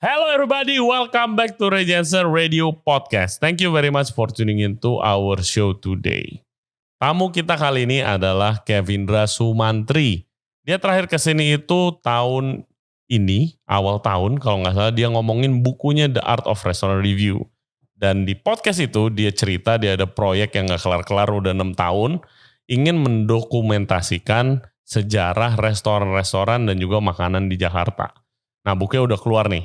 Hello everybody, welcome back to Regency Radio Podcast. Thank you very much for tuning in to our show today. Tamu kita kali ini adalah Kevindra Sumantri. Dia terakhir kesini itu tahun ini, awal tahun kalau nggak salah, dia ngomongin bukunya The Art of Restaurant Review. Dan di podcast itu dia cerita dia ada proyek yang nggak kelar-kelar udah 6 tahun, ingin mendokumentasikan sejarah restoran-restoran dan juga makanan di Jakarta. Nah bukunya udah keluar nih.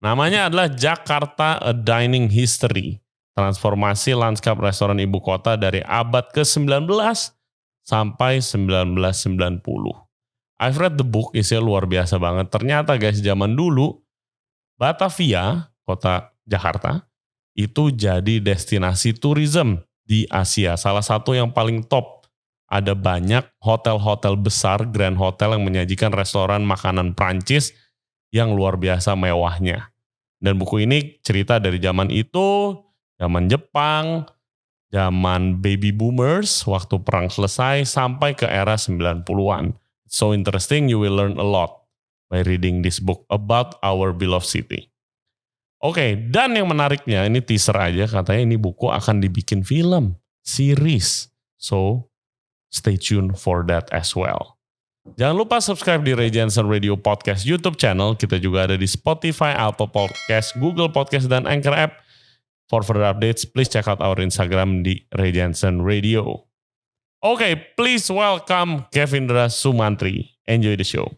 Namanya adalah Jakarta A Dining History, transformasi lanskap restoran ibu kota dari abad ke-19 sampai 1990. I've read the book, isinya luar biasa banget. Ternyata guys, zaman dulu Batavia, kota Jakarta, itu jadi destinasi tourism di Asia. Salah satu yang paling top. Ada banyak hotel-hotel besar, grand hotel yang menyajikan restoran makanan Prancis yang luar biasa mewahnya. Dan buku ini cerita dari zaman itu, zaman Jepang, zaman baby boomers, waktu perang selesai, sampai ke era 90-an. So interesting, you will learn a lot by reading this book about our beloved city. Oke, dan yang menariknya, ini teaser aja, katanya ini buku akan dibikin film, series. So, stay tuned for that as well. Jangan lupa subscribe di Regency Radio Podcast YouTube channel. Kita juga ada di Spotify, Apple Podcast, Google Podcast, dan Anchor App. For further updates, please check out our Instagram di Regency Radio. Okay, please welcome Kevindra Sumantri. Enjoy the show.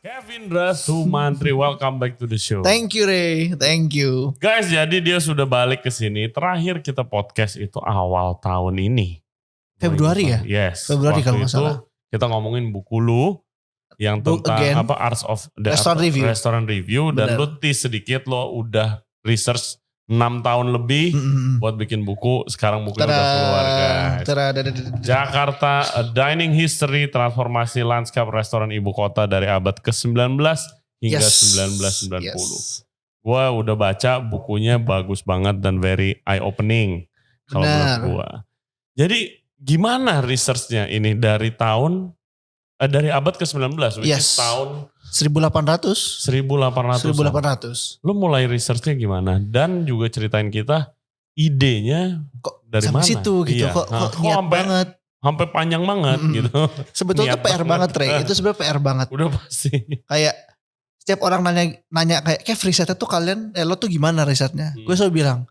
Kevindra Sumantri, welcome back to the show. Thank you Ray, thank you. Guys, jadi dia sudah balik ke sini. Terakhir kita podcast itu awal tahun ini. Februari ya? Yes. Februari kalau nggak salah. Kita ngomongin buku lu yang tentang Arts of the Restaurant Review. Dan lu sedikit lo udah research 6 tahun lebih buat bikin buku. Sekarang bukunya udah keluar guys. Jakarta A Dining History, transformasi lanskap restoran ibu kota dari abad ke-19 hingga 1990. Gua udah baca bukunya, bagus banget dan very eye opening kalau menurut gua. Jadi gimana researchnya ini dari tahun dari abad ke-19 which is tahun 1800. Lu mulai researchnya gimana? Dan juga ceritain kita idenya kok dari mana? Situ gitu, kok niat banget. Sampai panjang banget gitu. Sebetulnya PR banget Ray, itu sebenarnya PR banget. Udah pasti. Kayak setiap orang nanya kayak risetnya tuh kalian, lo tuh gimana risetnya? Gue selalu bilang,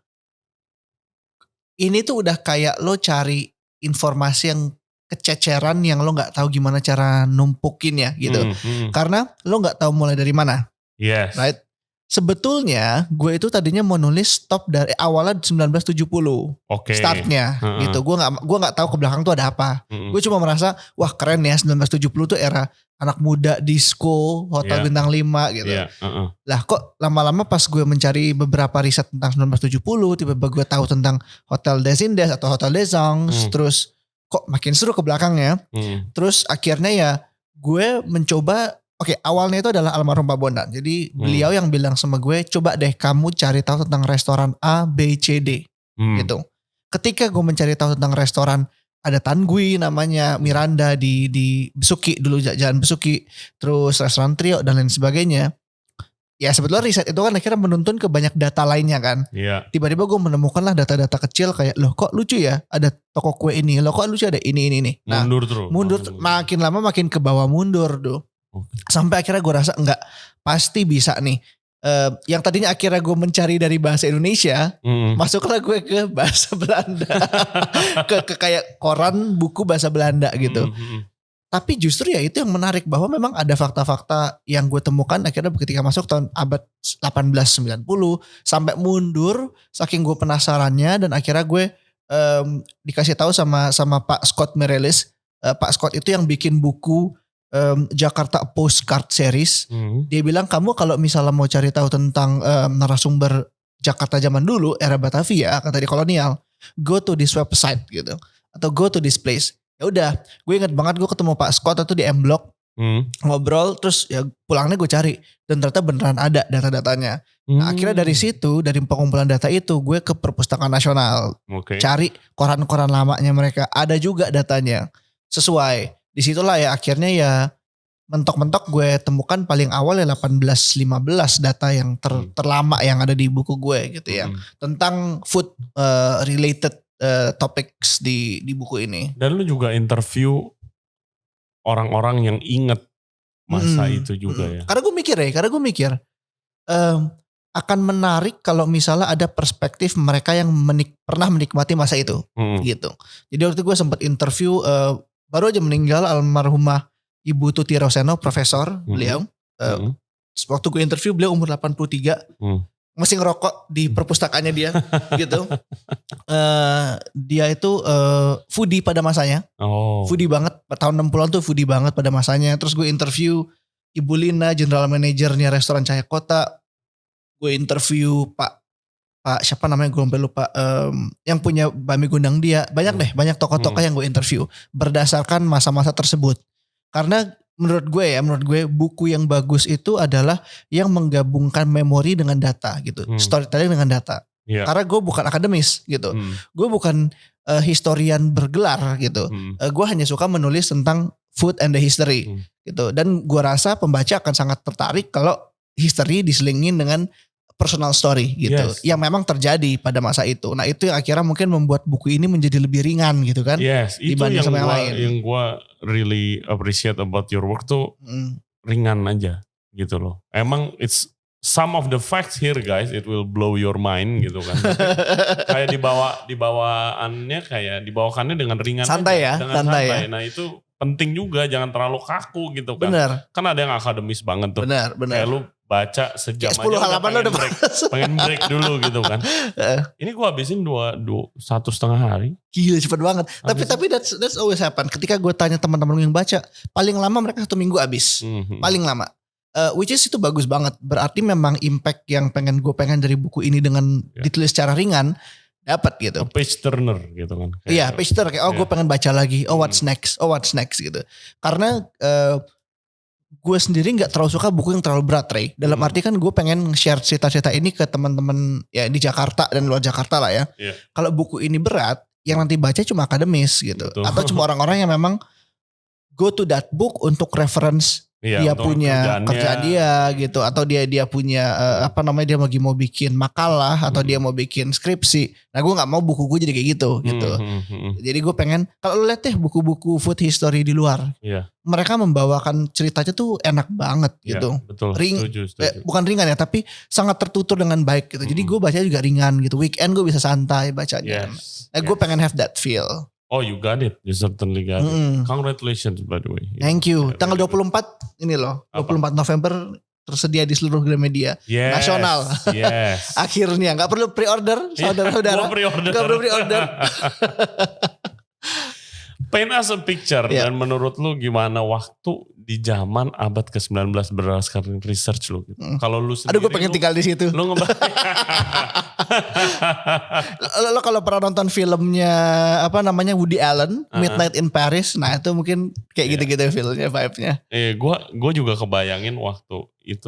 ini tuh udah kayak lo cari informasi yang kececeran yang lo gak tahu gimana cara numpukin ya gitu. Karena lo gak tahu mulai dari mana. Yes. Right? Sebetulnya gue itu tadinya mau nulis stop dari awalnya 1970. Startnya gitu. Gue gak tahu ke belakang tuh ada apa. Gue cuma merasa wah keren ya 1970 tuh era anak muda, disco, hotel bintang 5 gitu. Lah kok lama-lama pas gue mencari beberapa riset tentang 1970, tiba-tiba gue tahu tentang Hotel des Indes atau Hotel des Anges, terus kok makin seru ke belakangnya. Terus akhirnya ya gue mencoba, awalnya itu adalah almarhum Pak Bondan. Jadi beliau yang bilang sama gue, coba deh kamu cari tahu tentang restoran A, B, C, D gitu. Ketika gue mencari tahu tentang restoran, ada Tan Gui namanya, Miranda di Besuki dulu, Jalan Besuki, terus restoran Trio dan lain sebagainya. Ya sebetulnya riset itu kan akhirnya menuntun ke banyak data lainnya kan. Tiba-tiba gue menemukan lah data-data kecil kayak, loh kok lucu ya ada toko kue ini, loh kok lucu ada ini. Nah, mundur makin lama makin ke bawah mundur tuh. Sampai akhirnya gue rasa enggak, pasti bisa nih. Yang tadinya akhirnya gue mencari dari bahasa Indonesia, masuklah gue ke bahasa Belanda. ke kayak koran buku bahasa Belanda gitu. Tapi justru ya itu yang menarik, bahwa memang ada fakta-fakta yang gue temukan akhirnya ketika masuk tahun abad 1890 sampai mundur saking gue penasarannya, dan akhirnya gue dikasih tahu sama Pak Scott Merelis. Pak Scott itu yang bikin buku Jakarta Postcard Series. Dia bilang kamu kalau misalnya mau cari tahu tentang narasumber Jakarta zaman dulu era Batavia kata di kolonial, go to this website gitu atau go to this place. Ya udah, gue inget banget gue ketemu Pak Scott itu di M Block. ngobrol, terus ya pulangnya gue cari dan ternyata beneran ada data-datanya. Nah, akhirnya dari situ, dari pengumpulan data itu gue ke Perpustakaan Nasional, cari koran-koran lamanya mereka, ada juga datanya sesuai. Disitulah ya akhirnya ya mentok-mentok gue temukan paling awal ya 18-15 data yang terlama yang ada di buku gue gitu ya, tentang food related topics di buku ini. Dan lu juga interview orang-orang yang inget masa itu juga ya. Karena gue mikir akan menarik kalau misalnya ada perspektif mereka yang pernah menikmati masa itu gitu. Jadi waktu itu gue sempat interview baru aja meninggal almarhumah Ibu Tuti Roseno, profesor beliau. Waktu gue interview beliau umur 83. Masih ngerokok di perpustakaannya dia gitu. Dia itu foodie pada masanya. Foodie banget. Tahun 60-an tuh foodie banget pada masanya. Terus gue interview Ibu Lina, general manajernya restoran Cahaya Kota. Gue interview Pak siapa namanya gue lupa. Yang punya Bami Gundang dia. Banyak tokoh-tokoh yang gue interview. Berdasarkan masa-masa tersebut. Karena menurut gue buku yang bagus itu adalah yang menggabungkan memori dengan data gitu. Storytelling dengan data. Karena gue bukan akademis gitu. Gue bukan historian bergelar gitu. Gue hanya suka menulis tentang food and the history gitu. Dan gue rasa pembaca akan sangat tertarik kalau history diselingin dengan personal story gitu. Yang memang terjadi pada masa itu. Nah itu yang akhirnya mungkin membuat buku ini menjadi lebih ringan gitu kan. Itu yang gue really appreciate about your work tuh ringan aja gitu loh. Emang it's some of the facts here guys, it will blow your mind gitu kan. Kayak dibawakannya dengan ringan santai aja, ya, dengan santai. Nah itu penting juga, jangan terlalu kaku gitu kan. Bener. Kan ada yang akademis banget tuh. Bener. Kayak lu baca sejam aja 10 halaman udah pengen break dulu gitu kan. Ini gue habisin 1,5 hari. Gila cepet banget. Tapi that's always happen. Ketika gue tanya teman-teman yang baca, paling lama mereka 1 minggu habis. Paling lama. Which is itu bagus banget. Berarti memang impact yang gue pengen dari buku ini dengan ditulis secara ringan dapat gitu. A page turner gitu kan. Iya, page turner kayak gue pengen baca lagi. What's next gitu. Karena gue sendiri nggak terlalu suka buku yang terlalu berat, Ray. Dalam arti kan gue pengen share cerita-cerita ini ke teman-teman ya di Jakarta dan luar Jakarta lah ya. Kalau buku ini berat, yang nanti baca cuma akademis gitu. Betul. Atau cuma orang-orang yang memang go to that book untuk reference dia punya kerjaan dia gitu, atau dia punya dia lagi mau bikin makalah atau dia mau bikin skripsi. Nah gue nggak mau buku gue jadi kayak gitu. Jadi gue pengen kalau lu lihat deh buku-buku food history di luar, mereka membawakan ceritanya tuh enak banget gitu. Betul. Setuju. Bukan ringan ya, tapi sangat tertutur dengan baik gitu. Jadi gue baca juga ringan gitu. Weekend gue bisa santai bacanya. Gue pengen have that feel. Oh, you got it. You certainly got it. Congratulations by the way. Thank you. Tanggal 24 ini loh. 24 November tersedia di seluruh Gramedia nasional. Yes. Akhirnya gak perlu pre-order saudara-saudara. Gak perlu pre-order. Paint us a picture. Dan menurut lu gimana waktu di zaman abad ke-19 berdasarkan research lu gitu. Kalau lu sendiri. Aduh gue pengen tinggal di situ. Lu Lo kalau pernah nonton filmnya Woody Allen, Midnight in Paris, nah itu mungkin kayak gitu-gitu filmnya, vibe-nya. Gue juga kebayangin waktu itu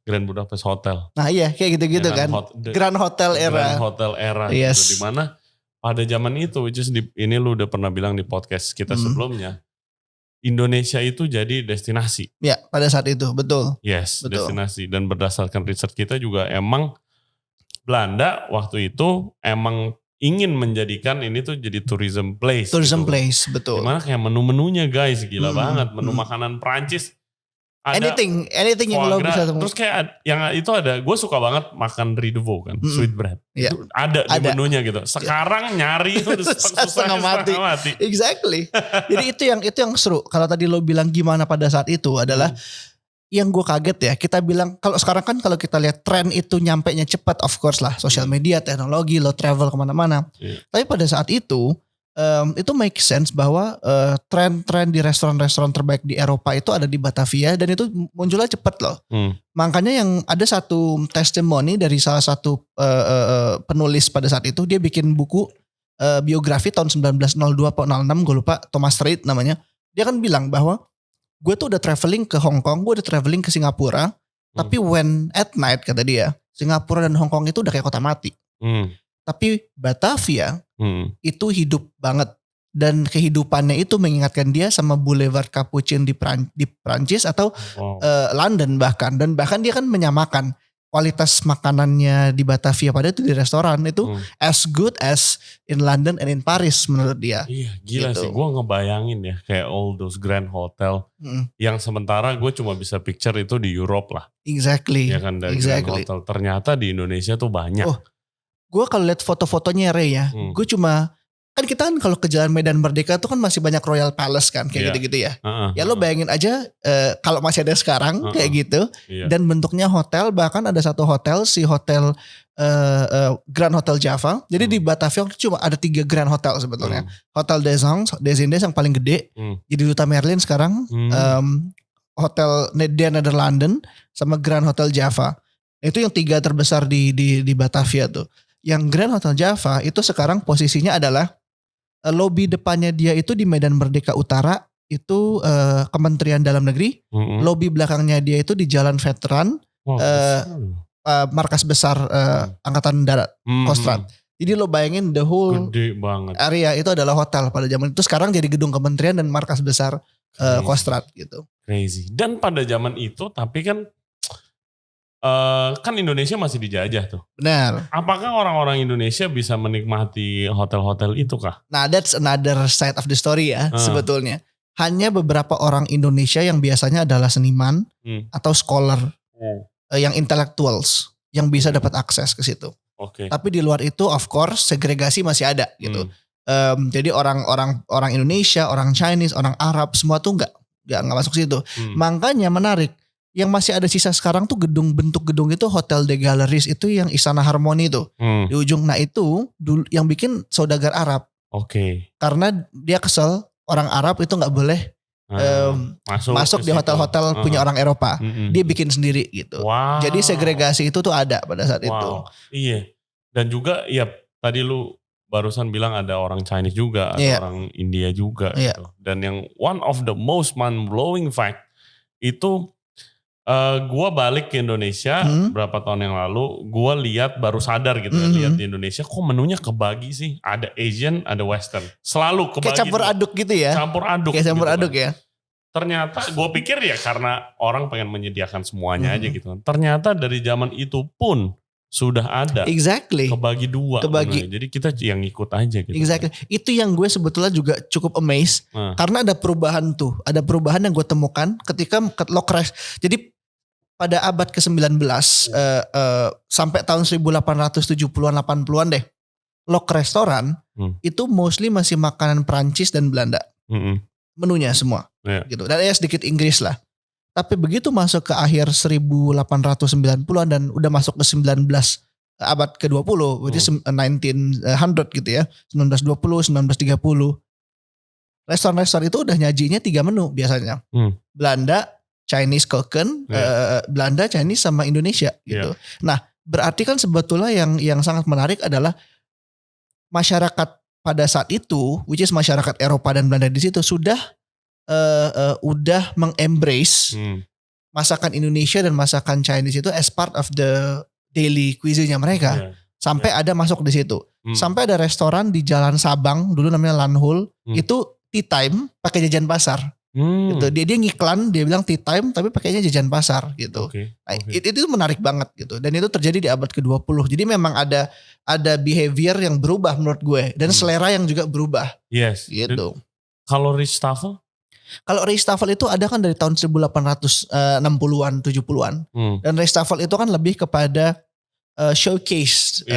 Grand Budapest Hotel. Nah iya kayak gitu-gitu kan. Grand Hotel era. Grand Hotel era Yes. Gitu, dimana pada zaman itu, which is ini lu udah pernah bilang di podcast kita sebelumnya, Indonesia itu jadi destinasi. Ya pada saat itu, betul. Yes, betul. Destinasi. Dan berdasarkan research kita juga emang Belanda waktu itu emang ingin menjadikan ini tuh jadi tourism place. Tourism place, betul. Dimana kayak menu-menunya guys, gila banget. Menu makanan Perancis. Anything yang lo bisa temukan. Terus kayak yang itu ada, gue suka banget makan riz de veau kan, sweet bread. Itu ada di menunya gitu. Sekarang nyari udah setengah mati. Exactly. Jadi itu yang seru. Kalau tadi lo bilang gimana pada saat itu adalah yang gue kaget ya. Kita bilang kalau sekarang kan kalau kita lihat tren itu nyampenya cepat, of course lah, sosial media, teknologi, lo travel kemana-mana. Tapi pada saat itu make sense bahwa tren-tren di restoran-restoran terbaik di Eropa itu ada di Batavia dan itu munculnya cepat loh. Makanya yang ada satu testimoni dari salah satu penulis pada saat itu, dia bikin buku biografi tahun 1902 atau 06 gue lupa, Thomas Reid namanya. Dia kan bilang bahwa gue tuh udah traveling ke Hong Kong, gue udah traveling ke Singapura, tapi when at night kata dia, Singapura dan Hong Kong itu udah kayak kota mati. Tapi Batavia itu hidup banget. Dan kehidupannya itu mengingatkan dia sama Boulevard Capucine di Prancis atau London bahkan. Dan bahkan dia kan menyamakan kualitas makanannya di Batavia pada itu di restoran itu as good as in London and in Paris menurut dia. Iya gila gitu. Sih, gue ngebayangin ya kayak all those grand hotel yang sementara gue cuma bisa picture itu di Europe lah. Exactly. Ya kan dari grand hotel. Ternyata di Indonesia tuh banyak. Oh, gue kalau lihat foto-fotonya Ray ya, gue cuma kan kita kan kalau ke Jalan Medan Merdeka tuh kan masih banyak Royal Palace kan kayak gitu-gitu ya. Ya lo bayangin aja kalau masih ada sekarang kayak gitu. Dan bentuknya hotel, bahkan ada satu hotel, si hotel Grand Hotel Java. Jadi di Batavia cuma ada 3 Grand Hotel sebetulnya. Hotel Des Indes yang paling gede. Jadi Duta Merlin sekarang. Hotel Nederlanden sama Grand Hotel Java. Itu yang 3 terbesar di Batavia tuh. Yang Grand Hotel Java itu sekarang posisinya adalah lobby depannya dia itu di Medan Merdeka Utara itu Kementerian Dalam Negeri. Lobby belakangnya dia itu di Jalan Veteran, markas besar Angkatan Darat, Kostrad. Jadi lo bayangin the whole gede banget area itu adalah hotel pada zaman itu. Sekarang jadi gedung kementerian dan markas besar Kostrad gitu. Crazy. Dan pada zaman itu tapi kan kan Indonesia masih dijajah tuh. Benar. Apakah orang-orang Indonesia bisa menikmati hotel-hotel itu kah? Nah, that's another side of the story ya sebetulnya. Hanya beberapa orang Indonesia yang biasanya adalah seniman atau scholar, yang intellectuals yang bisa dapat akses ke situ. Tapi di luar itu, of course, segregasi masih ada gitu. Jadi orang Indonesia, orang Chinese, orang Arab, semua tuh nggak masuk situ. Makanya menarik. Yang masih ada sisa sekarang tuh bentuk gedung itu Hotel de Galeries itu yang Istana Harmoni tuh di ujung. Nah itu dulu yang bikin saudagar Arab. Karena dia kesel orang Arab itu nggak boleh masuk di hotel-hotel punya orang Eropa. Dia bikin sendiri gitu. Jadi segregasi itu tuh ada pada saat itu. Iya. Dan juga ya tadi lu barusan bilang ada orang Chinese juga, ada orang India juga gitu. Dan yang one of the most mind-blowing fact itu gue balik ke Indonesia berapa tahun yang lalu, gue lihat baru sadar gitu lihat di Indonesia kok menunya kebagi sih, ada Asian, ada Western, selalu kebagi. Kayak campur aduk gitu ya? Campur aduk. Kayak campur gitu aduk kan. Ya? Ternyata gue pikir ya karena orang pengen menyediakan semuanya aja gitu. Ternyata dari zaman itu pun sudah ada. Exactly. Kebagi 2. Jadi kita yang ikut aja gitu. Exactly. Itu yang gue sebetulnya juga cukup amazed. Karena ada perubahan tuh. Ada perubahan yang gue temukan ketika lo crash. Jadi pada abad ke-19 sampai tahun 1870-an 80-an deh. Lok restoran itu mostly masih makanan Prancis dan Belanda. Menunya semua gitu. Dan ya sedikit Inggris lah. Tapi begitu masuk ke akhir 1890-an dan udah masuk ke 19 abad ke-20, which is 1900 gitu ya. 1920, 1930. Restoran-restoran itu udah nyajinya 3 menu biasanya. Belanda, Chinese Koken, Belanda, Chinese sama Indonesia gitu. Nah, berarti kan sebetulnya yang sangat menarik adalah masyarakat pada saat itu, which is masyarakat Eropa dan Belanda di situ sudah udah mengembrace masakan Indonesia dan masakan Chinese itu as part of the daily cuisine-nya mereka. Sampai ada masuk di situ. Sampai ada restoran di Jalan Sabang dulu namanya Lanhul, itu tea time pakai jajan pasar. Gitu. Dia ngiklan, dia bilang tea time tapi pakainya jajan pasar gitu. Nah, itu menarik banget gitu. Dan itu terjadi di abad ke-20. Jadi memang ada behavior yang berubah menurut gue dan selera yang juga berubah. Yes. Gitu. Kalau Richtafel? Kalau Richtafel itu ada kan dari tahun 1860-an, 70-an. Dan Richtafel itu kan lebih kepada showcasing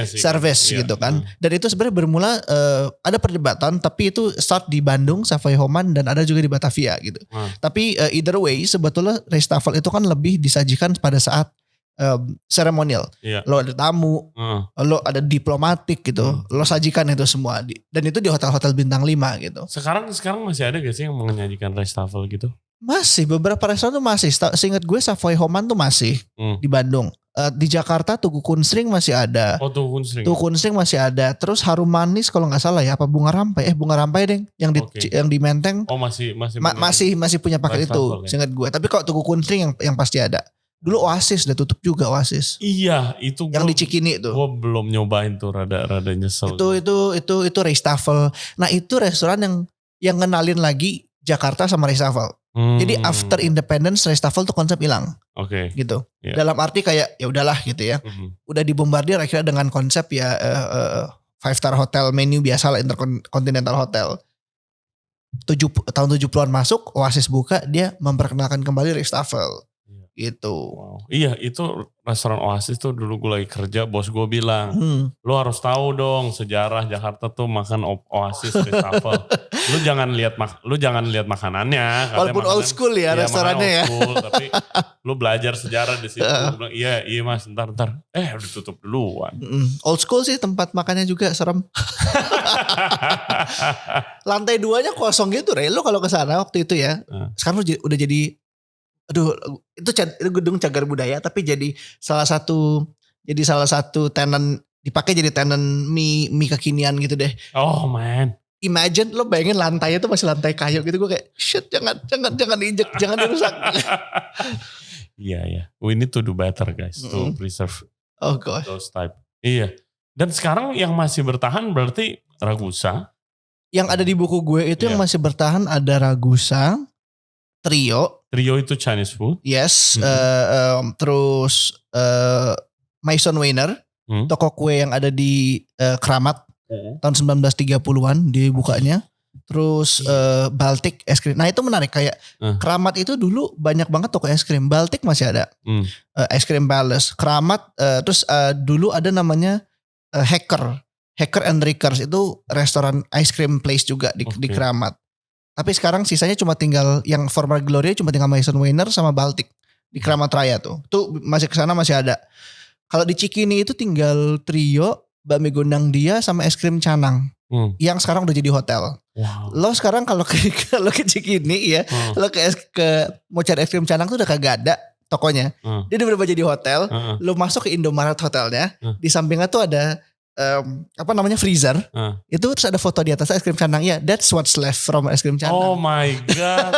service gitu kan. Dan itu sebenarnya bermula ada perdebatan, tapi itu start di Bandung, Savoy Homan, dan ada juga di Batavia gitu. Tapi either way sebetulnya Richtafel itu kan lebih disajikan pada saat seremonial. Lo ada tamu, lo ada diplomatik gitu, lo sajikan itu semua. Dan itu di hotel-hotel bintang 5 gitu. Sekarang masih ada gak sih yang menyajikan Richtafel gitu? Masih, beberapa restoran tuh masih. Seingat gue Savoy Homan tuh masih di Bandung. Di Jakarta Tugu Kunsring masih ada. Oh, Tugu Kunsring. Tugu Kunsring masih ada. Terus Harum Manis kalau nggak salah ya, apa Bunga Rampai? Bunga Rampai deh yang di Menteng. Oh, masih punya paket itu, seingat gue. Tapi kalau Tugu Kunsring yang pasti ada. Dulu Oasis udah tutup juga, Oasis. Iya, itu yang di Cikini tuh. Gue belum nyobain tuh, rada nyesel. Itu Restafel. Nah, itu restoran yang ngenalin lagi Jakarta sama Restafel. Jadi after independence Restafel tuh konsep hilang. Oke. Gitu. Yeah. Dalam arti kayak ya udahlah gitu ya. Udah dibombardir akhirnya dengan konsep ya 5-star hotel menu biasa lah, Intercontinental Hotel. Tahun 70-an masuk, Oasis buka, dia memperkenalkan kembali Restafel. Gitu. Wow. Iya, itu restoran Oasis tuh dulu gue lagi kerja, bos gue bilang, lu harus tahu dong sejarah Jakarta tuh makan Oasis Restafel. lu jangan lihat makanannya. Walaupun old school ya restorannya ya. Old school, tapi lu belajar sejarah di situ. Gue bilang, iya mas, ntar. Udah tutup duluan. Old school sih, tempat makannya juga serem. Lantai 2-nya kosong gitu, Re. Lu kalau kesana waktu itu ya, sekarang udah jadi, aduh, itu gedung cagar budaya, tapi jadi salah satu tenan, dipakai jadi tenan mie kekinian gitu deh. Oh man. Imagine lo bayangin lantainya tuh masih lantai kayu gitu, gue kayak shit, jangan diinjek, jangan dirusak. Iya. We need to do better guys to preserve those type. Iya. Dan sekarang yang masih bertahan berarti Ragusa. Yang ada di buku gue itu yang masih bertahan ada Ragusa, Trio itu Chinese food. Yes. Terus Maison Weiner, toko kue yang ada di Kramat. Tahun 1930-an dibukanya. Terus Baltic es krim. Nah itu menarik, kayak Kramat itu dulu banyak banget toko es krim. Baltic masih ada. Es krim Palace. Kramat, terus dulu ada namanya Hacker and Rickers, itu restoran ice cream place juga di Kramat. Tapi sekarang sisanya cuma tinggal yang former Gloria, cuma tinggal Maison Weiner sama Baltic di Kramat Raya tuh. Tuh masih kesana masih ada. Kalau di Cikini itu tinggal Trio, Bakmi Gondang Dia sama es krim Canang. Yang sekarang udah jadi hotel. Wow. Lo sekarang kalau ke Cikini ya, lo mau cari es krim Canang tuh udah kagak ada tokonya. Dia udah berubah jadi hotel. Lo masuk ke Indomaret hotelnya, di sampingnya tuh ada freezer. Itu terus ada foto di atas es krim Canang. Ya, that's what's left from es krim Canang. Oh my god.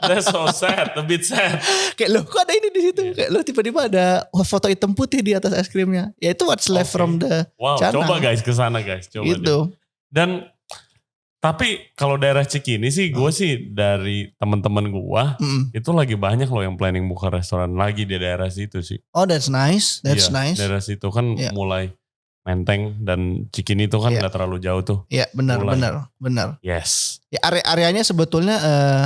That's so sad, a bit sad. Kayak lo kok ada ini di situ? Kayak lo tiba-tiba ada foto hitam putih di atas es krimnya. Ya itu what's left from the Canang. Coba guys kesana guys, coba gitu. Dan tapi kalau daerah Cikini sih, gue sih dari teman-teman gue itu lagi banyak loh yang planning buka restoran lagi di daerah situ sih. Oh, that's nice. Nice. Daerah situ kan mulai Menteng dan Cikini itu kan gak terlalu jauh tuh. Iya, benar. Yes. Ya, areanya sebetulnya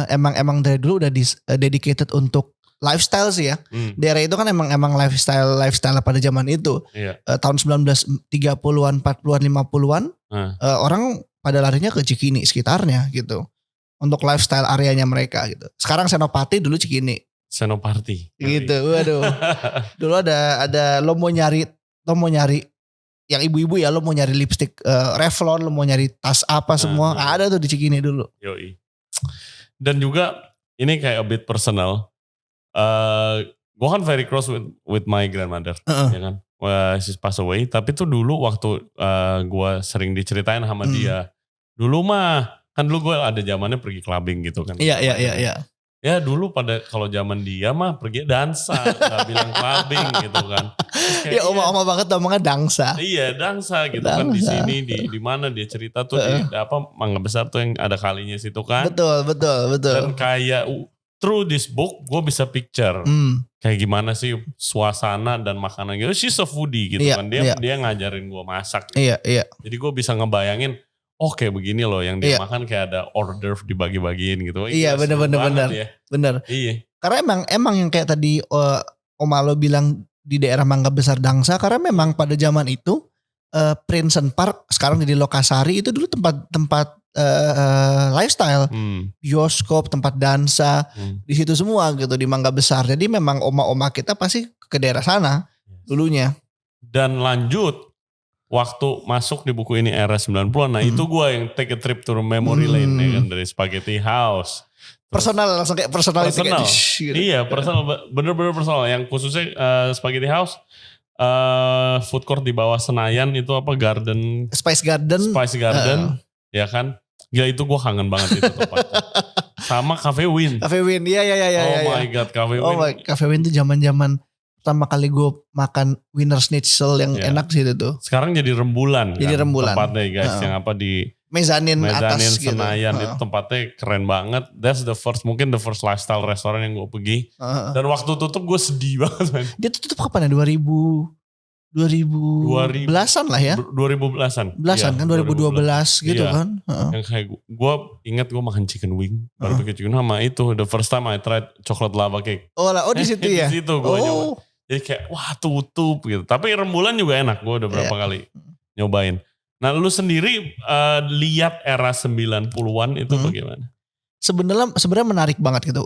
emang dari dulu udah dedicated untuk lifestyle sih ya. Daerah itu kan emang lifestyle pada zaman itu. Tahun 1930-an, 40-an, 50-an orang pada larinya ke Cikini sekitarnya gitu. Untuk lifestyle areanya mereka gitu. Sekarang Senopati, dulu Cikini. Senopati. Gitu. Waduh. Dulu ada lo mau nyari yang ibu-ibu ya, lo mau nyari lipstick Revlon, lo mau nyari tas apa semua, ada tuh di Cikini dulu. Yoi. Dan juga ini kayak a bit personal. Gue kan very close with my grandmother, ya kan. She's passed away. Tapi tuh dulu waktu gue sering diceritain sama dia. Dulu mah kan dulu gue ada zamannya pergi clubbing gitu kan. Iya. Ya dulu kalau zaman dia mah pergi dansa, gak bilang clubbing gitu kan. Ya oma-oma banget ngomongnya dangsa. Iya dansa gitu kan, di sini di mana dia cerita tuh di Mangga Besar tuh yang ada kalinya situ kan. Betul. Dan kayak through this book gue bisa picture kayak gimana sih suasana dan makanan gitu. She's a foodie gitu kan. Dia ngajarin gue masak. Gitu. Iya. Jadi gue bisa ngebayangin, oh kayak begini loh yang dia makan, kayak ada hors d'oeuvre dibagi-bagiin gitu. Iya benar. Iya. Karena emang yang kayak tadi Oma lo bilang di daerah Mangga Besar Dangsa, karena memang pada zaman itu Princeton Park sekarang jadi Lokasari itu dulu tempat lifestyle, bioskop, tempat dansa di situ semua gitu di Mangga Besar. Jadi memang oma-oma kita pasti ke daerah sana dulunya. Dan lanjut waktu masuk di buku ini era 90-an, nah itu gue yang take a trip to memory lane ya kan, dari Spaghetti House, Personal langsung kayak personal. Personal. Gitu. Iya, personal, bener-bener personal. Yang khususnya Spaghetti House, food court di bawah Senayan itu apa Garden? Spice Garden. Ya kan? Gila itu gue kangen banget itu tempatnya. Sama Cafe Win. Cafe Win, iya. Oh my god, Cafe Win. Cafe Win itu zaman-zaman pertama kali gue makan Wiener Schnitzel yang enak sih itu tuh. Sekarang jadi rembulan. Jadi kan? rembulan. Tempatnya guys, yang apa di Mezanin atas Senayan gitu. Itu tempatnya keren banget. That's mungkin the first lifestyle restaurant yang gue pergi. Dan waktu tutup gue sedih banget. Man. Dia tutup kapan ya? 2010-an lah ya. 2010-an. Belasan kan 2012 gitu kan. Yang kayak gue ingat gue makan chicken wing, barbecue chicken sama itu the first time I tried chocolate lava cake. Oh di situ ya. Di situ gue nyoba. Jadi kayak wah tutup gitu. Tapi rembulan juga enak. Gue udah berapa kali nyobain. Nah lu sendiri lihat era 90-an itu bagaimana? Sebenarnya menarik banget gitu.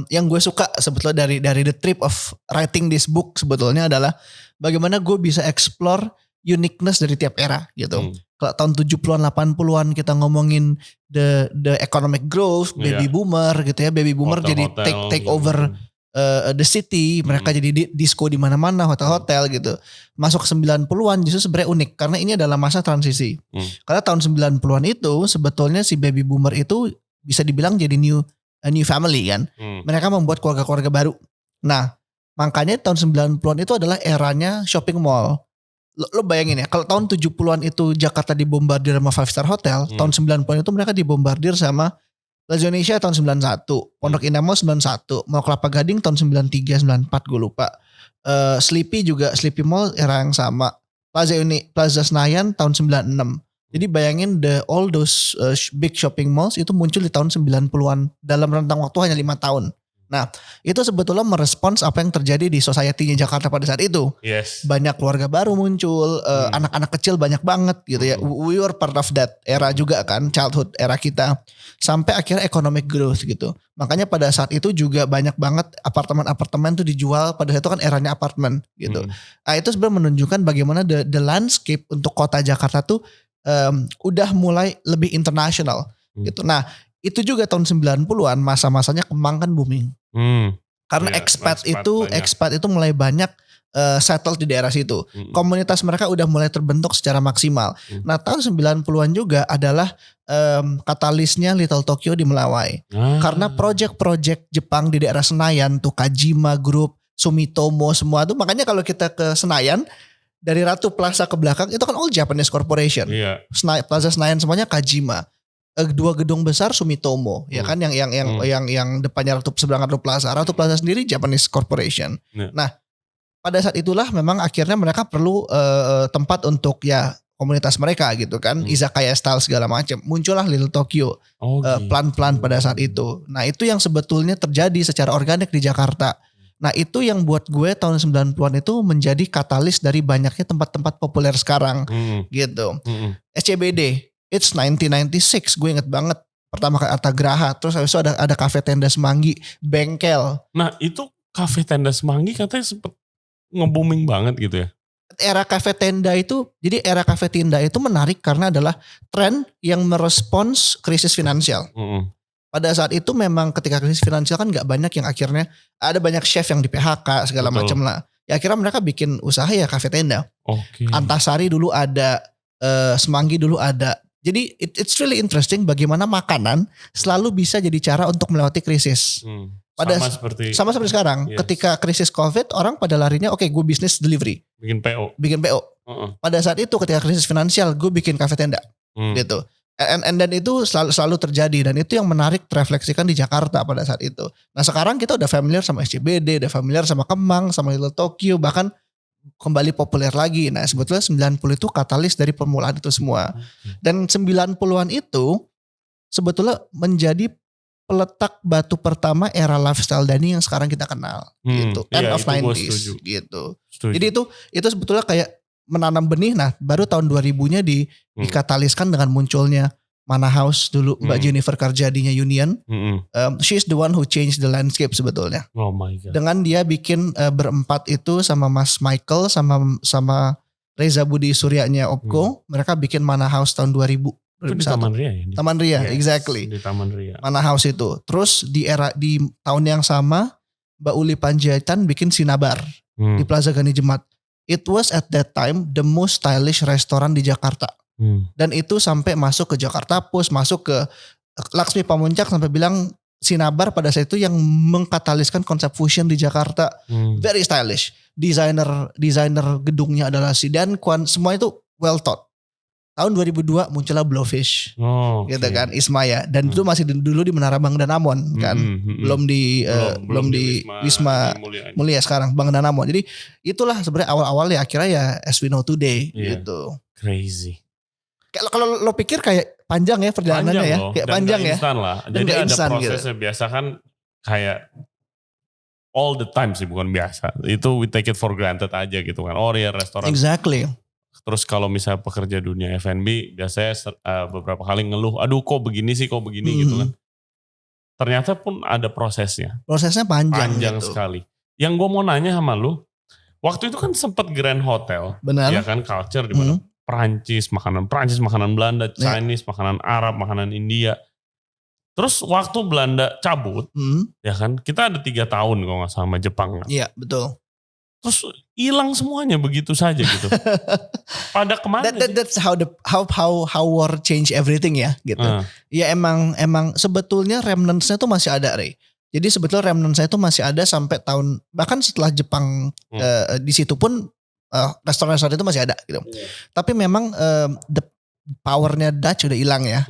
Yang gue suka sebetulnya dari the trip of writing this book sebetulnya adalah bagaimana gue bisa explore uniqueness dari tiap era gitu. Kalau tahun 70-an 80-an kita ngomongin the economic growth, baby boomer gitu ya. Baby boomer jadi take over the city, mereka jadi disco di mana-mana, hotel-hotel gitu. Masuk ke 90-an justru sebenarnya unik karena ini adalah masa transisi. Karena tahun 90-an itu sebetulnya si baby boomer itu bisa dibilang jadi new family kan. Mereka membuat keluarga-keluarga baru. Nah, makanya tahun 90-an itu adalah eranya shopping mall. Lo bayangin ya, kalau tahun 70-an itu Jakarta dibombardir sama 5-star hotel, tahun 90-an itu mereka dibombardir sama Plaza Indonesia tahun 91, Pondok Indah Mall 91, Mall Kelapa Gading tahun 93, 94 gue lupa. Sleepy Mall era yang sama. Plaza Senayan tahun 96. Jadi bayangin all those big shopping malls itu muncul di tahun 90-an dalam rentang waktu hanya 5 tahun. Nah, itu sebetulnya merespons apa yang terjadi di society-nya Jakarta pada saat itu. Yes. Banyak keluarga baru muncul, anak-anak kecil banyak banget gitu ya. We were part of that era juga kan, childhood era kita. Sampai akhirnya economic growth gitu. Makanya pada saat itu juga banyak banget apartemen-apartemen tuh dijual. Pada saat itu kan eranya apartemen gitu. Nah, itu sebenarnya menunjukkan bagaimana the landscape untuk kota Jakarta tuh udah mulai lebih internasional gitu. Nah, itu juga tahun 90-an masa-masanya Kemang kan booming. Karena expat itu mulai banyak settle di daerah situ. Komunitas mereka udah mulai terbentuk secara maksimal. Nah, tahun 90-an juga adalah katalisnya Little Tokyo di Melawai. Karena project-project Jepang di daerah Senayan tuh Kajima Group, Sumitomo semua tuh. Makanya kalau kita ke Senayan dari Ratu Plaza ke belakang itu kan all Japanese corporation. Plaza Senayan semuanya Kajima. 2 gedung besar Sumitomo ya kan yang depannya sebelah Ratu Plaza. Ratu Plaza sendiri Japanese corporation. Nah, pada saat itulah memang akhirnya mereka perlu tempat untuk ya komunitas mereka gitu kan, izakaya style segala macam. Muncullah Little Tokyo pelan-pelan pada saat itu. Nah, itu yang sebetulnya terjadi secara organik di Jakarta. Nah, itu yang buat gue tahun 90-an itu menjadi katalis dari banyaknya tempat-tempat populer sekarang gitu. SCBD It's 1996, gue inget banget pertama kali Artagraha, terus habis itu ada Cafe Tenda Semanggi, bengkel. Nah, itu Cafe Tenda Semanggi katanya sempet nge-booming banget gitu ya. Era Cafe Tenda itu menarik karena adalah tren yang merespons krisis finansial. Pada saat itu memang ketika krisis finansial kan gak banyak yang akhirnya ada banyak chef yang di PHK segala macam lah. Ya akhirnya mereka bikin usaha ya Cafe Tenda. Antasari dulu ada, Semanggi dulu ada. Jadi it's really interesting bagaimana makanan selalu bisa jadi cara untuk melewati krisis. Sama seperti sekarang. Ketika krisis COVID, orang pada larinya oke, gue bisnis delivery. Bikin PO. Pada saat itu ketika krisis finansial, gue bikin Cafe Tenda. Gitu. Dan itu selalu terjadi. Dan itu yang menarik terefleksikan di Jakarta pada saat itu. Nah, sekarang kita udah familiar sama SCBD, udah familiar sama Kemang, sama Little Tokyo, bahkan kembali populer lagi. Nah, sebetulnya 90 itu katalis dari permulaan itu semua. Dan 90-an itu sebetulnya menjadi peletak batu pertama era lifestyle dining yang sekarang kita kenal gitu. End of 90s gitu. Jadi itu sebetulnya kayak menanam benih. Nah, baru tahun 2000-nya dikataliskan dengan munculnya Mana House dulu, Mbak Jennifer Karjadinya Union. She's the one who changed the landscape sebetulnya. Oh my God. Dengan dia bikin berempat itu sama Mas Michael sama Reza Budi Suryanya Opko, mereka bikin Mana House tahun 2000 Itu di Taman Ria ya? Taman Ria, yes, exactly. Di Taman Ria. Mana House itu. Terus di tahun yang sama Mbak Uli Panjaitan bikin Sinabar di Plaza Ganjimat. It was at that time the most stylish restoran di Jakarta. Dan itu sampai masuk ke Jakarta Post, masuk ke Laksmi Pamuncak sampai bilang Sinabar pada saat itu yang mengkataliskan konsep fusion di Jakarta. Very stylish. Desainer gedungnya adalah si Dan Kwan, semua itu well thought. Tahun 2002 muncullah Blowfish, gitu kan, Ismaya, dan itu masih dulu di Menara Bang Danamon kan, belum di Wisma Mulia sekarang, Bang Danamon. Jadi itulah sebenarnya awal-awalnya, akhirnya ya as we know today, gitu. Crazy. Kalau lo pikir kayak panjang ya perjalanannya ya, kayak panjang ya. Instan lah. Jadi ada prosesnya gitu. Biasa kan kayak all the time sih, bukan biasa. Itu we take it for granted aja gitu kan. Oh ya restoran. Exactly. Terus kalau misalnya pekerja dunia F&B biasanya beberapa kali ngeluh, aduh kok begini sih, gitu kan. Ternyata pun ada prosesnya. Prosesnya panjang gitu. Sekali. Yang gue mau nanya sama lu, waktu itu kan sempat Grand Hotel. Benar. Ya kan, culture di mana Prancis, makanan Belanda, Chinese, makanan Arab, makanan India. Terus waktu Belanda cabut, ya kan, kita ada 3 tahun kalau nggak sama Jepang. Iya, betul. Terus hilang semuanya begitu saja gitu. Pada kemana? That's how war change everything ya gitu. Ya emang sebetulnya remnants-nya tuh masih ada, Ray. Jadi sebetulnya remnants-nya itu masih ada sampai tahun, bahkan setelah Jepang di situ pun restoran-restoran itu masih ada gitu. Tapi memang the powernya Dutch udah hilang ya.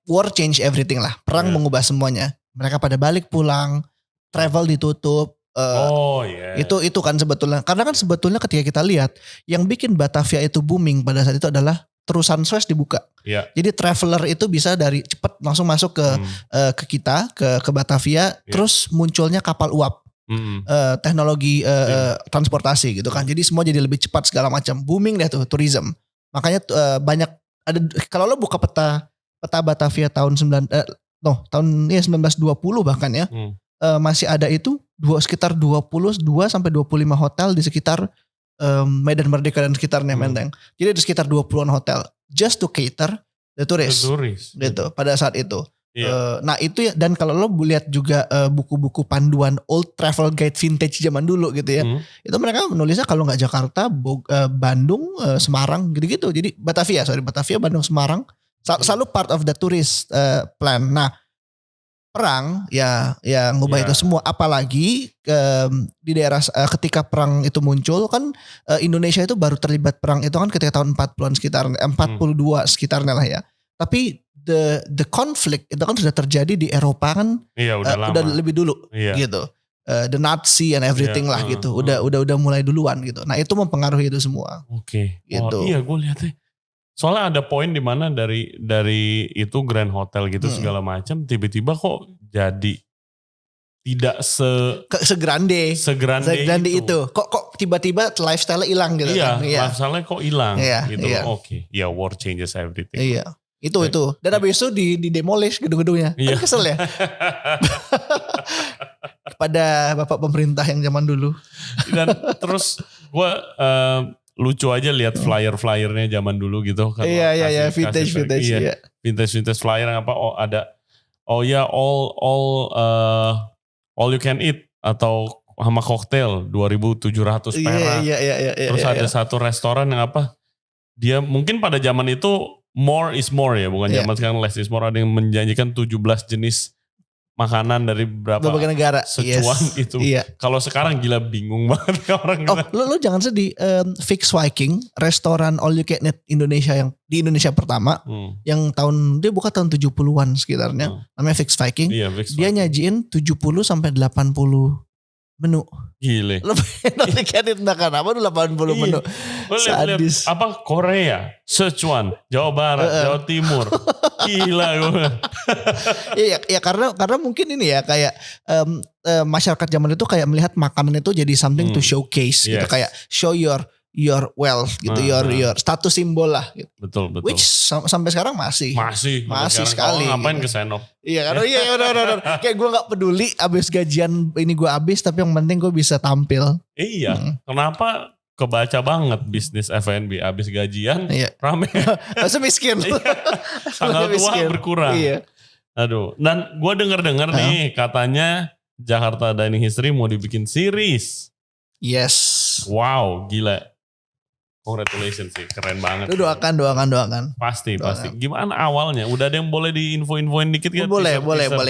War change everything lah. Perang mengubah semuanya. Mereka pada balik pulang, travel ditutup. Itu kan sebetulnya, karena kan sebetulnya ketika kita lihat yang bikin Batavia itu booming pada saat itu adalah terusan Suez dibuka. Jadi traveler itu bisa dari cepat langsung masuk ke kita ke Batavia, terus munculnya kapal uap, teknologi transportasi gitu kan. Jadi semua jadi lebih cepat segala macam, booming deh tuh tourism. Makanya banyak ada, kalau lo buka peta Batavia tahun 1920 bahkan ya. Masih ada itu sekitar 22 sampai 25 hotel di sekitar Medan Merdeka dan sekitarnya Menteng. Jadi ada sekitar 20-an hotel just to cater the tourist. Gitu pada saat itu. Nah itu ya, dan kalau lo lihat juga buku-buku panduan old travel guide vintage zaman dulu gitu ya. Itu mereka menulisnya kalau nggak Jakarta, Bandung, Semarang gitu-gitu. Jadi Batavia, Bandung, Semarang selalu part of the tourist plan. Nah, perang ya ngubah itu semua, apalagi di daerah ketika perang itu muncul kan, Indonesia itu baru terlibat perang itu kan ketika tahun 40-an sekitar 42 sekitarnya lah ya. Tapi the conflict itu kan sudah terjadi di Eropa kan, udah lebih dulu gitu. The Nazi and everything lah gitu. Udah mulai duluan gitu. Nah, itu mempengaruhi itu semua. Gitu. Iya, gue lihatnya. Soalnya ada poin di mana dari itu Grand Hotel gitu segala macam, tiba-tiba kok jadi tidak segrande itu. Kok tiba-tiba lifestyle hilang gitu kan. Lifestyle kok hilang gitu. War changes everything. Iya. Itu. Dan habis itu di demolish gedung-gedungnya. Kan kesel ya. Kepada Bapak pemerintah yang zaman dulu. Dan terus gue lucu aja lihat flyer-flyernya zaman dulu gitu kan. Iya, vintage. Iya. Vintage flyer apa? All you can eat atau sama koktail 2.700 perak. Iya. Terus ada satu restoran yang apa? Dia mungkin pada zaman itu more is more ya, bukan zaman sekarang less is more. Ada yang menjanjikan 17 jenis makanan dari berbagai negara, secuan gitu. Kalau sekarang gila bingung banget orang. Lo jangan sedih. Fix Viking, restoran all you can eat Indonesia yang di Indonesia pertama, yang dia buka tahun 70-an sekitarnya, namanya Fix Viking. Dia nyajiin 70 sampai 80 menu. Gile. Lo pengen eat makan apa tuh 80 menu. Sadis. Apa Korea, Sichuan, Jawa Barat, Jawa Timur. Gila gue. Iya karena mungkin ini ya kayak masyarakat zaman itu kayak melihat makanan itu jadi something to showcase gitu, kayak show your wealth gitu, your status simbol lah gitu. Betul. Which sampai sekarang masih sekali. Ngapain ke Senop? Iya kan, benar. Kayak gue nggak peduli abis gajian ini gue abis, tapi yang penting gue bisa tampil. Iya. Kenapa kebaca banget bisnis F&B. Abis gajian rame. Langsung miskin. Tanggal tua berkurang. Iya. Aduh. Dan gue denger nih katanya Jakarta Dining History mau dibikin series. Yes. Wow, gila. Congratulations sih, keren banget. Lu doakan. Pasti. Gimana awalnya? Udah ada yang boleh diinfo-infoin dikit kan? Boleh.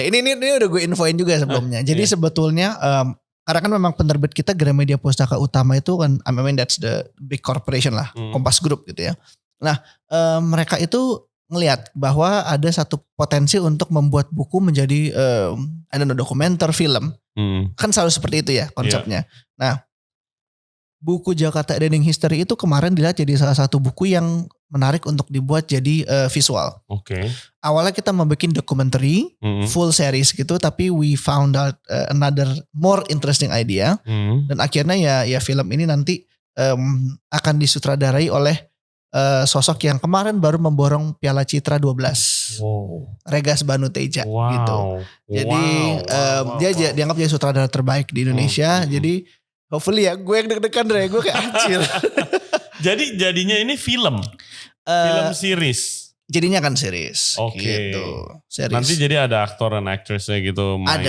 Ini udah gue infoin juga sebelumnya. Jadi sebetulnya karena kan memang penerbit kita Gramedia Pustaka Utama itu kan, I mean that's the big corporation lah, Kompas Group gitu ya. Nah mereka itu ngelihat bahwa ada satu potensi untuk membuat buku menjadi dokumenter, film. Kan selalu seperti itu ya konsepnya. Nah buku Jakarta Dining History itu kemarin dilihat jadi salah satu buku yang menarik untuk dibuat jadi visual. Oke. Awalnya kita mau bikin documentary, full series gitu, tapi we found out another more interesting idea. Dan akhirnya ya film ini nanti akan disutradarai oleh sosok yang kemarin baru memborong Piala Citra 12. Wow. Regas Banuteja gitu. Jadi dia dianggap jadi sutradara terbaik di Indonesia. Jadi hopefully ya, gue yang deg-degan deh, gue kayak anjir. Jadinya ini film series. Jadinya kan series. Oke. Gitu. Series. Nanti jadi ada aktor dan aktrisnya gitu main.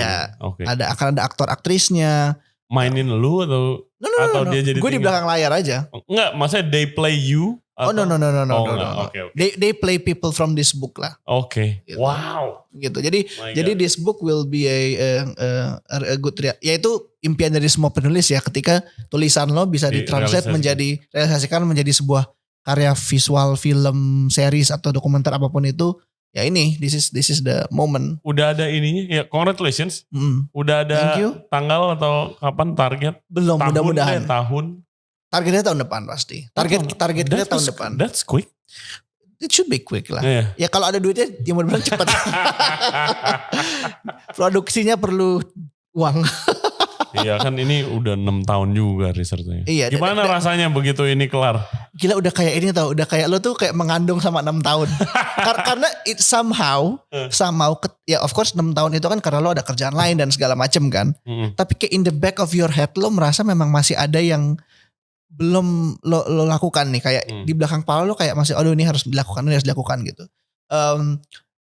Akan ada aktor aktrisnya. Mainin lu atau dia jadi gue di belakang layar aja. Enggak, maksudnya they play you? Atau? No. Okay. They play people from this book lah. Oke. Gitu. Wow. Gitu. Jadi this book will be a good yaitu impian dari semua penulis ya, ketika tulisan lo bisa ditranslate realisasikan menjadi sebuah karya visual, film, series atau dokumenter apapun itu. Ya ini, this is the moment. Udah ada ininya, ya congratulations. Udah ada tanggal atau kapan target? Belum, mudah-mudahan. Tahun. Targetnya tahun depan pasti. Target kita tahun depan. That's quick. It should be quick lah. Yeah. Ya kalau ada duitnya, ya mudah-mudahan cepat. Produksinya perlu uang. Iya kan ini udah 6 tahun juga researchnya. Iya. Gimana rasanya begitu ini kelar? Gila udah kayak ini tau, udah kayak lo tuh kayak mengandung sama 6 tahun. Karena it somehow, ya of course 6 tahun itu kan karena lo ada kerjaan lain dan segala macem kan. Tapi kayak in the back of your head lo merasa memang masih ada yang belum lo lakukan nih, kayak di belakang kepala lo kayak masih aduh ini harus dilakukan gitu.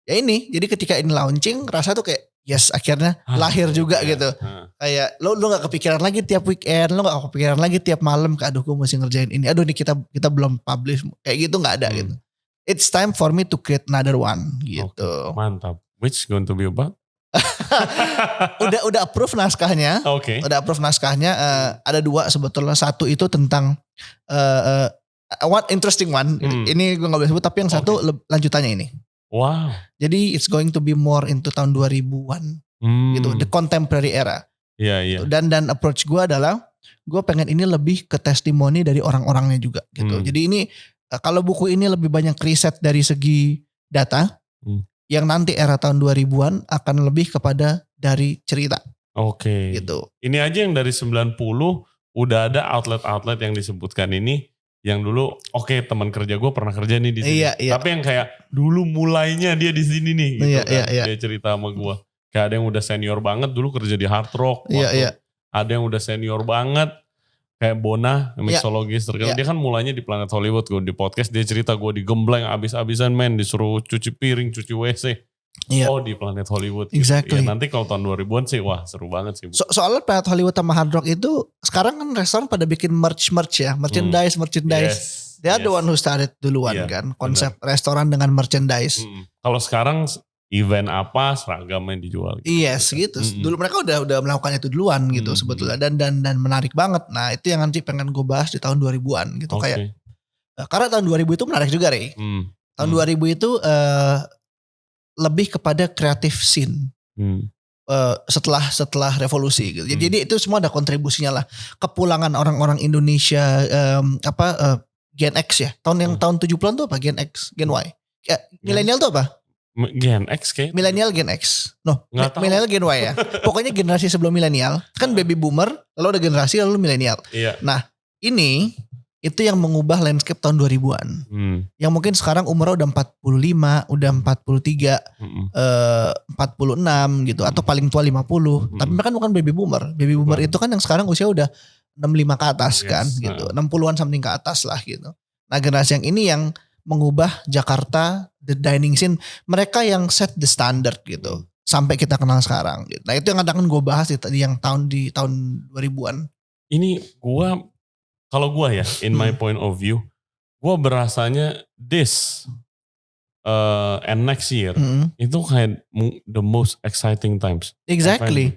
Ya ini, jadi ketika ini launching rasa tuh kayak yes akhirnya lahir juga gitu. Kayak lo gak kepikiran lagi tiap weekend, lo gak kepikiran lagi tiap malam kayak aduh gue mesti ngerjain ini, aduh ini kita belum publish, kayak gitu gak ada gitu. It's time for me to create another one gitu. Mantap. Which going to be about? udah approve naskahnya. Udah approve naskahnya. Ada 2 sebetulnya. Satu itu tentang one interesting one. Ini gue gak boleh sebut, tapi yang satu lanjutannya ini. Wow. Jadi it's going to be more into tahun 2000-an gitu, the contemporary era. Iya. Dan approach gue adalah gue pengen ini lebih ke testimoni dari orang-orangnya juga gitu. Jadi ini kalau buku ini lebih banyak riset dari segi data, yang nanti era tahun 2000-an akan lebih kepada dari cerita. Oke. Gitu. Ini aja yang dari 90 udah ada outlet-outlet yang disebutkan ini. Yang dulu teman kerja gue pernah kerja nih di sini. Iya. Tapi yang kayak dulu mulainya dia di sini nih gitu kan. Iya. Dia cerita sama gue. Kayak ada yang udah senior banget dulu kerja di Hard Rock. Iya. Ada yang udah senior banget. Kayak Bona, mixologis terkenal. Dia kan mulainya di Planet Hollywood. Gue di podcast dia cerita gue digembleng abis-abisan men. Disuruh cuci piring, cuci WC. Iya. Di Planet Hollywood. Exactly. Gitu. Ya, nanti kalau tahun 2000-an sih wah seru banget sih. Soalnya Planet Hollywood sama Hard Rock itu sekarang kan restoran pada bikin merch ya. Merchandise. Yes. They are the one who started duluan kan. Konsep restoran dengan merchandise. Kalau sekarang event apa seragamnya dijual. Yes gitu. Dulu mereka udah melakukan itu duluan gitu sebetulnya. Dan menarik banget. Nah itu yang nanti pengen gue bahas di tahun 2000-an gitu. Kayak karena tahun 2000 itu menarik juga Rey. Tahun 2000 itu lebih kepada creative scene. Setelah revolusi gitu. Jadi itu semua ada kontribusinya lah. Kepulangan orang-orang Indonesia Gen X ya. Tahun 70-an tuh apa? Gen X, Gen Y. Milenial tuh apa? Gen X kayak. Milenial Gen X. Milenial Gen Y ya. Pokoknya generasi sebelum milenial. Kan baby boomer, lalu ada generasi lalu milenial. Iya. Nah ini itu yang mengubah landscape tahun 2000-an. Yang mungkin sekarang umurnya udah 45, udah 43, 46 gitu. Atau paling tua 50. Tapi mereka bukan baby boomer. Baby boomer itu kan yang sekarang usia udah 65 ke atas kan gitu. 60-an something ke atas lah gitu. Nah generasi yang ini yang mengubah Jakarta, the dining scene. Mereka yang set the standard gitu. Sampai kita kenal sekarang gitu. Nah itu yang akan gue bahas di tahun 2000-an. Ini kalau gue ya, in my point of view, gue berasanya this and next year itu kayak the most exciting times. Exactly.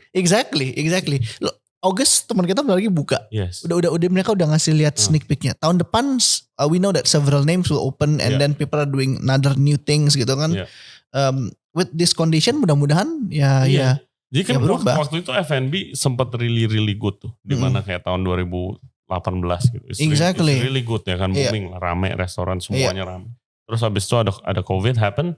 Loh, August teman kita bentar lagi buka. Yes. Udah mereka udah ngasih lihat sneak peeknya. Tahun depan we know that several names will open and then people are doing another new things gitu kan. With this condition mudah-mudahan ya Jadi kan berubah. waktu itu F&B sempat really good tuh. Dimana kayak tahun 2018 gitu. It's really good ya kan, booming lah, rame, restoran semuanya rame. Terus habis itu ada COVID happen.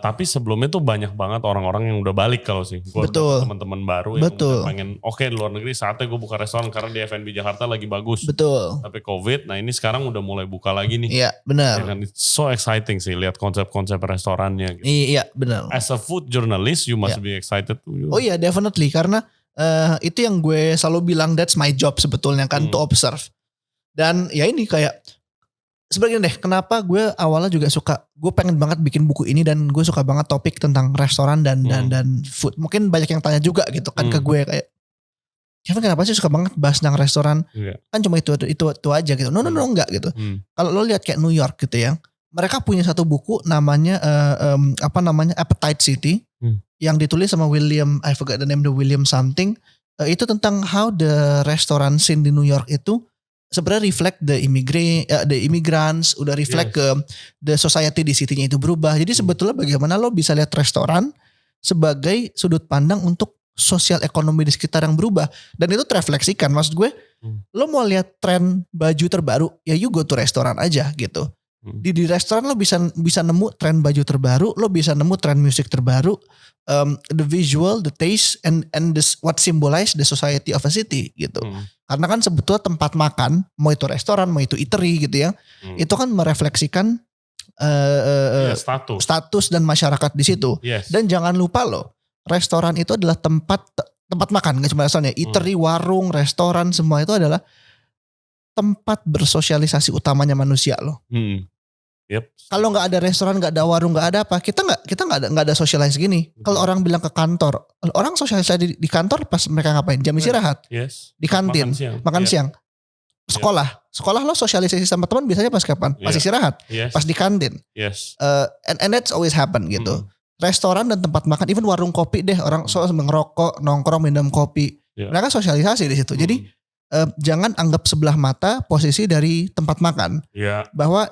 Tapi sebelumnya tuh banyak banget orang-orang yang udah balik kalau sih. Gue udah teman-teman baru yang udah pengen di luar negeri saatnya gue buka restoran karena di F&B Jakarta lagi bagus. Betul. Tapi COVID, nah ini sekarang udah mulai buka lagi nih. Iya benar. Ya kan, it's so exciting sih lihat konsep-konsep restorannya. Gitu. Iya benar. As a food journalist, you must be excited too. Oh iya definitely karena itu yang gue selalu bilang that's my job sebetulnya kan to observe. Dan ya ini kayak sebenarnya deh kenapa gue awalnya juga suka, gue pengen banget bikin buku ini dan gue suka banget topik tentang restoran dan food. Mungkin banyak yang tanya juga gitu kan ke gue kayak, Kevin kenapa sih suka banget bahas tentang restoran? Kan cuma itu aja gitu. No enggak gitu. Kalau lo lihat kayak New York gitu ya, mereka punya satu buku namanya Appetite City yang ditulis sama I forgot the name, William something. Itu tentang how the restaurant scene di New York itu sebenarnya reflect the immigrants, udah reflect ke the society di city-nya itu berubah. Jadi sebetulnya bagaimana lo bisa lihat restoran sebagai sudut pandang untuk sosial ekonomi di sekitar yang berubah. Dan itu terefleksikan. Maksud gue, lo mau lihat tren baju terbaru, ya you go to restoran aja gitu. Di restoran lo bisa nemu tren baju terbaru, lo bisa nemu tren musik terbaru, the visual, the taste, and what symbolize the society of a city gitu. Karena kan sebetulnya tempat makan, mau itu restoran, mau itu eatery gitu ya, itu kan merefleksikan status dan masyarakat di situ. Dan jangan lupa loh, restoran itu adalah tempat makan, nggak cuma restoran ya, eatery, warung, restoran, semua itu adalah tempat bersosialisasi utamanya manusia loh. Kalau nggak ada restoran, nggak ada warung, nggak ada apa, kita nggak ada socialize gini. Kalau orang bilang ke kantor, orang sosialisasi di kantor pas mereka ngapain? Jam istirahat, di kantin, makan siang. Sekolah lo sosialisasi sama teman biasanya pas kapan? Pas istirahat, pas di kantin. And that's always happen gitu. Restoran dan tempat makan, even warung kopi deh, orang soal ngerokok, nongkrong, minum kopi, mereka sosialisasi di situ. Jadi jangan anggap sebelah mata posisi dari tempat makan. Bahwa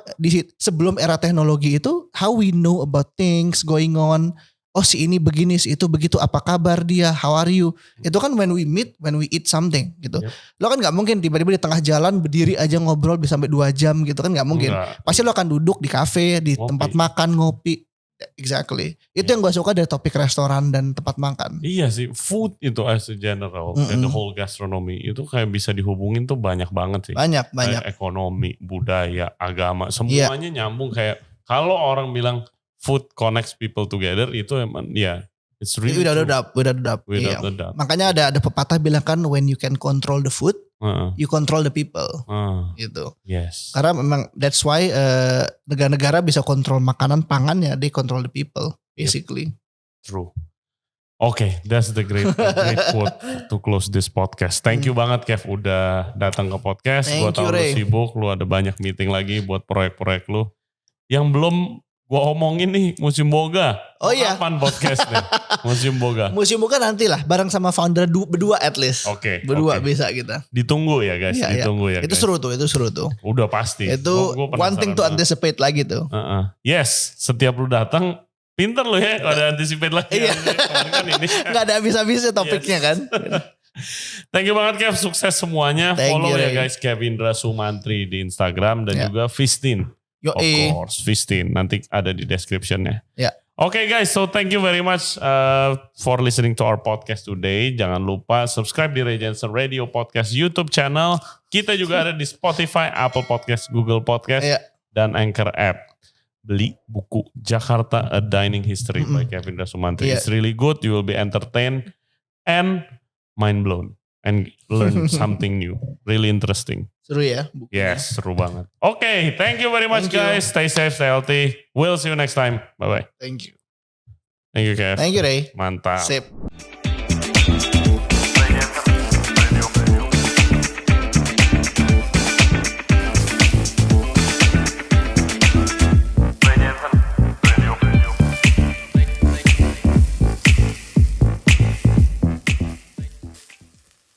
sebelum era teknologi itu, how we know about things going on. Oh si ini begini, si itu begitu. Apa kabar dia? How are you? Itu kan when we meet, when we eat something gitu. Lo kan gak mungkin tiba-tiba di tengah jalan berdiri aja ngobrol bisa sampai 2 jam gitu kan gak mungkin. Pasti lo akan duduk di kafe, di tempat makan, ngopi. Exactly. Itu yang gue suka dari topik restoran dan tempat makan. Iya sih, food itu as a general, the whole gastronomy itu kayak bisa dihubungin tuh banyak banget sih. Banyak. Ekonomi, budaya, agama, semuanya nyambung. Kayak kalau orang bilang food connects people together, itu emang it's really without a doubt. Makanya ada pepatah bilang kan, when you can control the food, you control the people. Gitu. Yes. Karena memang that's why negara-negara bisa kontrol makanan, pangan ya, they control the people basically. True. Okay, that's the great quote to close this podcast. Thank you banget Kev udah datang ke podcast. Gue tahu lu sibuk, lu ada banyak meeting lagi buat proyek-proyek lu. Yang belum gue omongin nih, Museum Boga. Oh iya. Kapan podcastnya? Museum Boga. Museum Boga nantilah, bareng sama founder berdua at least. Oke. Berdua bisa kita. Ditunggu ya guys, ditunggu ya guys. Itu seru tuh. Udah pasti. Itu one thing to anticipate lagi tuh. Yes, setiap lu datang, pinter lu ya kalau ada anticipate lagi. Kemarin kan ini. Gak ada habis-habisnya topiknya kan. Thank you banget Kev, sukses semuanya. Follow ya guys, Kevindra Sumantri di Instagram dan juga Fistin. Of course, Fistin. Nanti ada di description-nya. Okay guys, so thank you very much for listening to our podcast today. Jangan lupa subscribe di Ray Jensen Radio Podcast YouTube channel. Kita juga ada di Spotify, Apple Podcast, Google Podcast, dan Anchor app. Beli buku Jakarta A Dining History by Kevindra Sumantri. It's really good. You will be entertained and mind blown. and learn something new. Really interesting. Seru ya bukunya. Yes, seru banget. Okay, thank you very much Thank you. guys. Stay safe, stay healthy. We'll see you next time. Bye-bye. Thank you. Thank you, Kev. Thank you, Ray. Mantap. Sip.